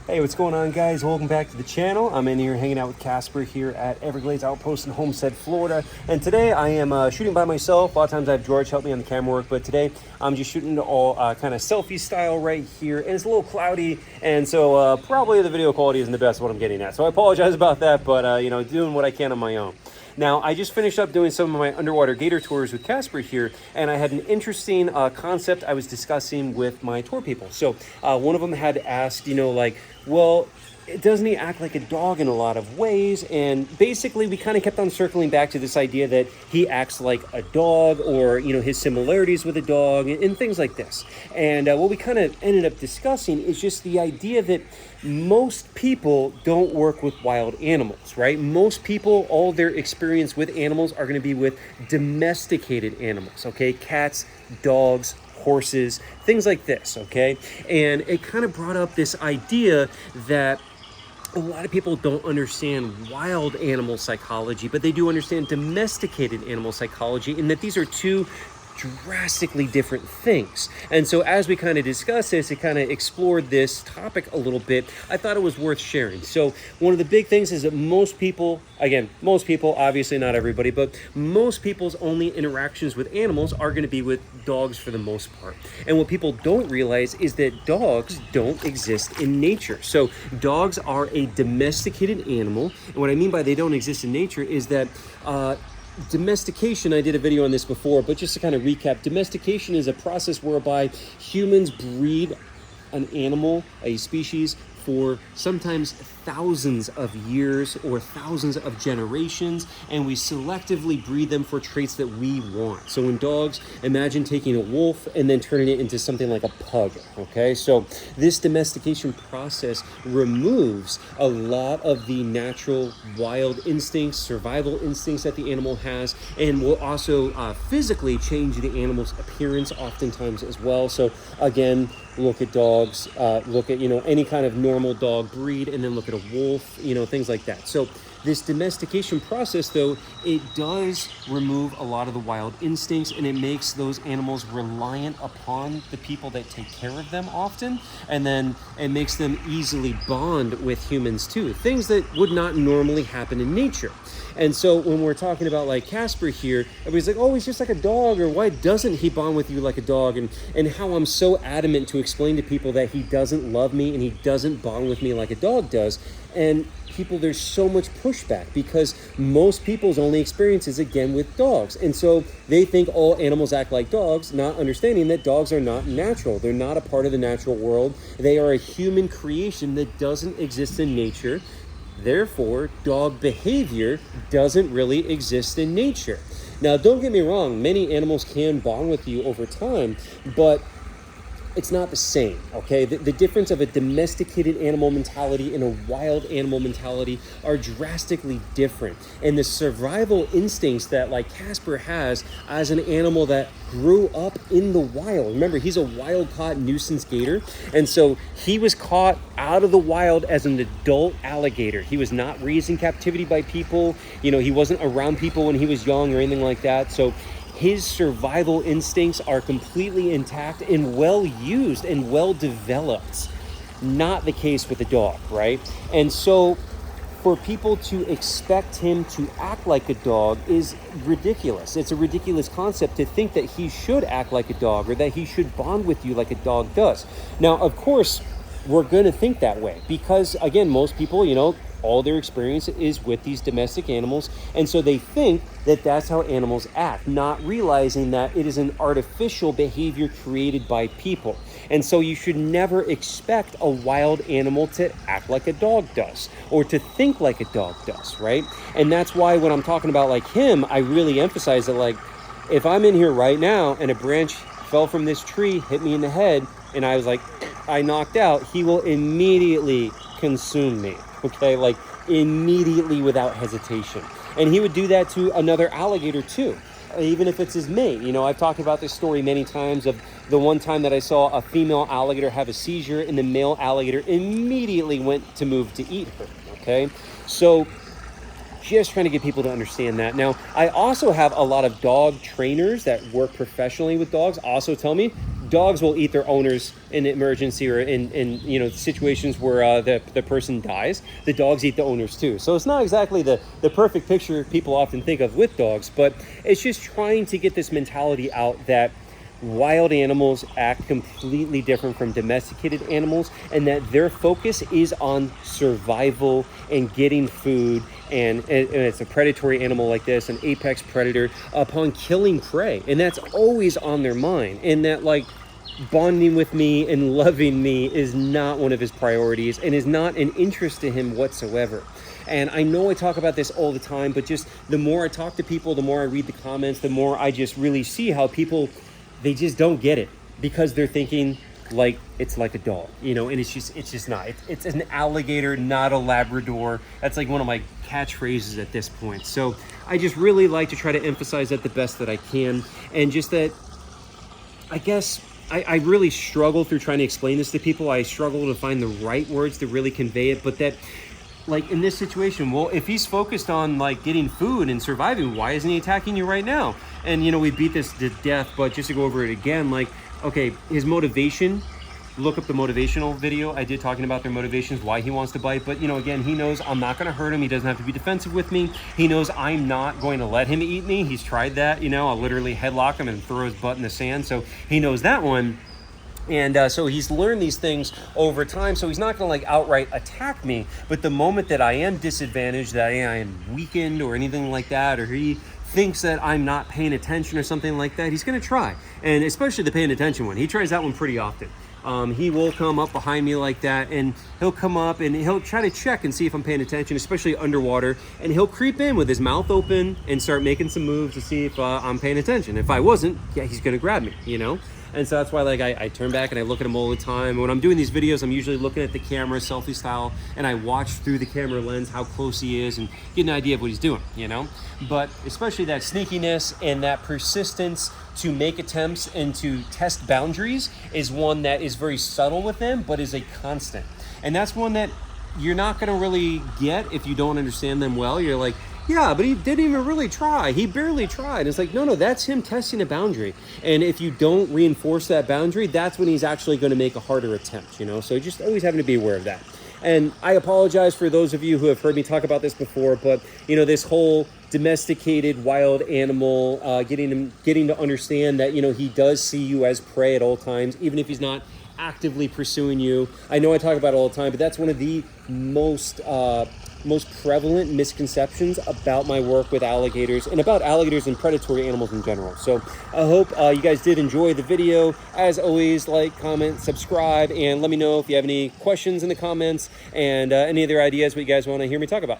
Hey, what's going on, guys? Welcome back to the channel. I'm in here hanging out with Casper here at Everglades Outpost in Homestead, Florida. And today I am shooting by myself. A lot of times I have George help me on the camera work, but today I'm just shooting all kind of selfie style right here. And it's a little cloudy, and so probably the video quality isn't the best of what I'm getting at. So I apologize about that, but you know, doing what I can on my own. Now, I just finished up doing some of my underwater gator tours with Casper here, and I had an interesting concept I was discussing with my tour people. So one of them had asked, you know, like, well, doesn't he act like a dog in a lot of ways? And basically, we kind of kept on circling back to this idea that he acts like a dog, or, you know, his similarities with a dog and things like this. And what we kind of ended up discussing is just the idea that most people don't work with wild animals, right? Most people, all their experience with animals are going to be with domesticated animals, okay? Cats, dogs, horses, things like this, okay? And it kind of brought up this idea that a lot of people don't understand wild animal psychology, but they do understand domesticated animal psychology, and that these are two drastically different things. And so as we kind of discussed this, it kind of explored this topic a little bit, I thought it was worth sharing. So one of the big things is that most people, again, most people, obviously not everybody, but most people's only interactions with animals are going to be with dogs for the most part. And what people don't realize is that dogs don't exist in nature. So dogs are a domesticated animal. And what I mean by they don't exist in nature is that domestication, I did a video on this before, but just to kind of recap, domestication is a process whereby humans breed an animal, a species, for sometimes thousands of years or thousands of generations, and we selectively breed them for traits that we want. So in dogs, imagine taking a wolf and then turning it into something like a pug, okay? So this domestication process removes a lot of the natural wild instincts, survival instincts that the animal has, and will also physically change the animal's appearance oftentimes as well. So again, look at dogs, look at, you know, any kind of normal dog breed, and then look at a wolf, you know, things like that. So this domestication process, though, it does remove a lot of the wild instincts, and it makes those animals reliant upon the people that take care of them often, and then it makes them easily bond with humans too, things that would not normally happen in nature. And so when we're talking about like Casper here, everybody's like, oh, he's just like a dog, or why doesn't he bond with you like a dog? And how I'm so adamant to explain to people that he doesn't love me and he doesn't bond with me like a dog does. And people, there's so much pushback because most people's only experience is again with dogs. And so they think all animals act like dogs, not understanding that dogs are not natural. They're not a part of the natural world. They are a human creation that doesn't exist in nature. Therefore, dog behavior doesn't really exist in nature. Now, don't get me wrong, many animals can bond with you over time, but it's not the same, okay? The difference of a domesticated animal mentality and a wild animal mentality are drastically different. And the survival instincts that like Casper has as an animal that grew up in the wild. Remember, he's a wild caught nuisance gator. And so he was caught out of the wild as an adult alligator. He was not raised in captivity by people. You know, he wasn't around people when he was young or anything like that. So his survival instincts are completely intact and well used and well developed. Not the case with a dog, right? And so for people to expect him to act like a dog is ridiculous. It's a ridiculous concept to think that he should act like a dog or that he should bond with you like a dog does. Now, of course, we're going to think that way because, again, most people, you know, all their experience is with these domestic animals, and so they think that that's how animals act, not realizing that it is an artificial behavior created by people. And so you should never expect a wild animal to act like a dog does or to think like a dog does, right? And that's why when I'm talking about like him, I really emphasize that, like, if I'm in here right now and a branch fell from this tree, hit me in the head, and I was like, I knocked out, he will immediately consume me. Okay, like immediately without hesitation. And he would do that to another alligator too, even if it's his mate. You know, I've talked about this story many times of the one time that I saw a female alligator have a seizure and the male alligator immediately went to move to eat her, okay? So just trying to get people to understand that. Now, I also have a lot of dog trainers that work professionally with dogs also tell me dogs will eat their owners in emergency or in you know, situations where the person dies. The dogs eat the owners too. So it's not exactly the perfect picture people often think of with dogs, but it's just trying to get this mentality out that wild animals act completely different from domesticated animals, and that their focus is on survival and getting food, and it's a predatory animal like this, an apex predator, upon killing prey, and that's always on their mind. And that, like, bonding with me and loving me is not one of his priorities and is not an interest to him whatsoever. And I know I talk about this all the time, but just the more I talk to people, the more I read the comments, the more I just really see how people, they just don't get it, because they're thinking like it's like a dog, you know, and it's just not. It's an alligator, not a Labrador. That's like one of my catchphrases at this point. So I just really like to try to emphasize that the best that I can, and just that, I guess, I really struggle through trying to explain this to people. I struggle to find the right words to really convey it, but that, like, in this situation, well, if he's focused on like getting food and surviving, why isn't he attacking you right now? And, you know, we beat this to death, but just to go over it again, like, okay, his motivation, look up the motivational video I did talking about their motivations, why he wants to bite. But, you know, again, he knows I'm not going to hurt him. He doesn't have to be defensive with me. He knows I'm not going to let him eat me. He's tried that, you know, I'll literally headlock him and throw his butt in the sand. So he knows that one. And so he's learned these things over time, so he's not going to like outright attack me. But the moment that I am disadvantaged, that I am weakened or anything like that, or he thinks that I'm not paying attention or something like that, he's going to try. And especially the paying attention one. He tries that one pretty often. He will come up behind me like that, and he'll come up and he'll try to check and see if I'm paying attention, especially underwater. And he'll creep in with his mouth open and start making some moves to see if I'm paying attention. If I wasn't, yeah, he's going to grab me, you know? And so that's why, like, I turn back and I look at him all the time. When I'm doing these videos, I'm usually looking at the camera, selfie style, and I watch through the camera lens how close he is and get an idea of what he's doing, you know? But especially that sneakiness and that persistence to make attempts and to test boundaries is one that is very subtle with him, but is a constant. And that's one that you're not going to really get if you don't understand them well. You're like, yeah, but he didn't even really try. He barely tried. It's like, no, that's him testing a boundary. And if you don't reinforce that boundary, that's when he's actually going to make a harder attempt, you know? So just always having to be aware of that. And I apologize for those of you who have heard me talk about this before, but, you know, this whole domesticated wild animal, getting to understand that, you know, he does see you as prey at all times, even if he's not actively pursuing you. I know I talk about it all the time, but that's one of the most prevalent misconceptions about my work with alligators and about alligators and predatory animals in general. So I hope you guys did enjoy the video. As always, like, comment, subscribe, and let me know if you have any questions in the comments and any other ideas what you guys want to hear me talk about.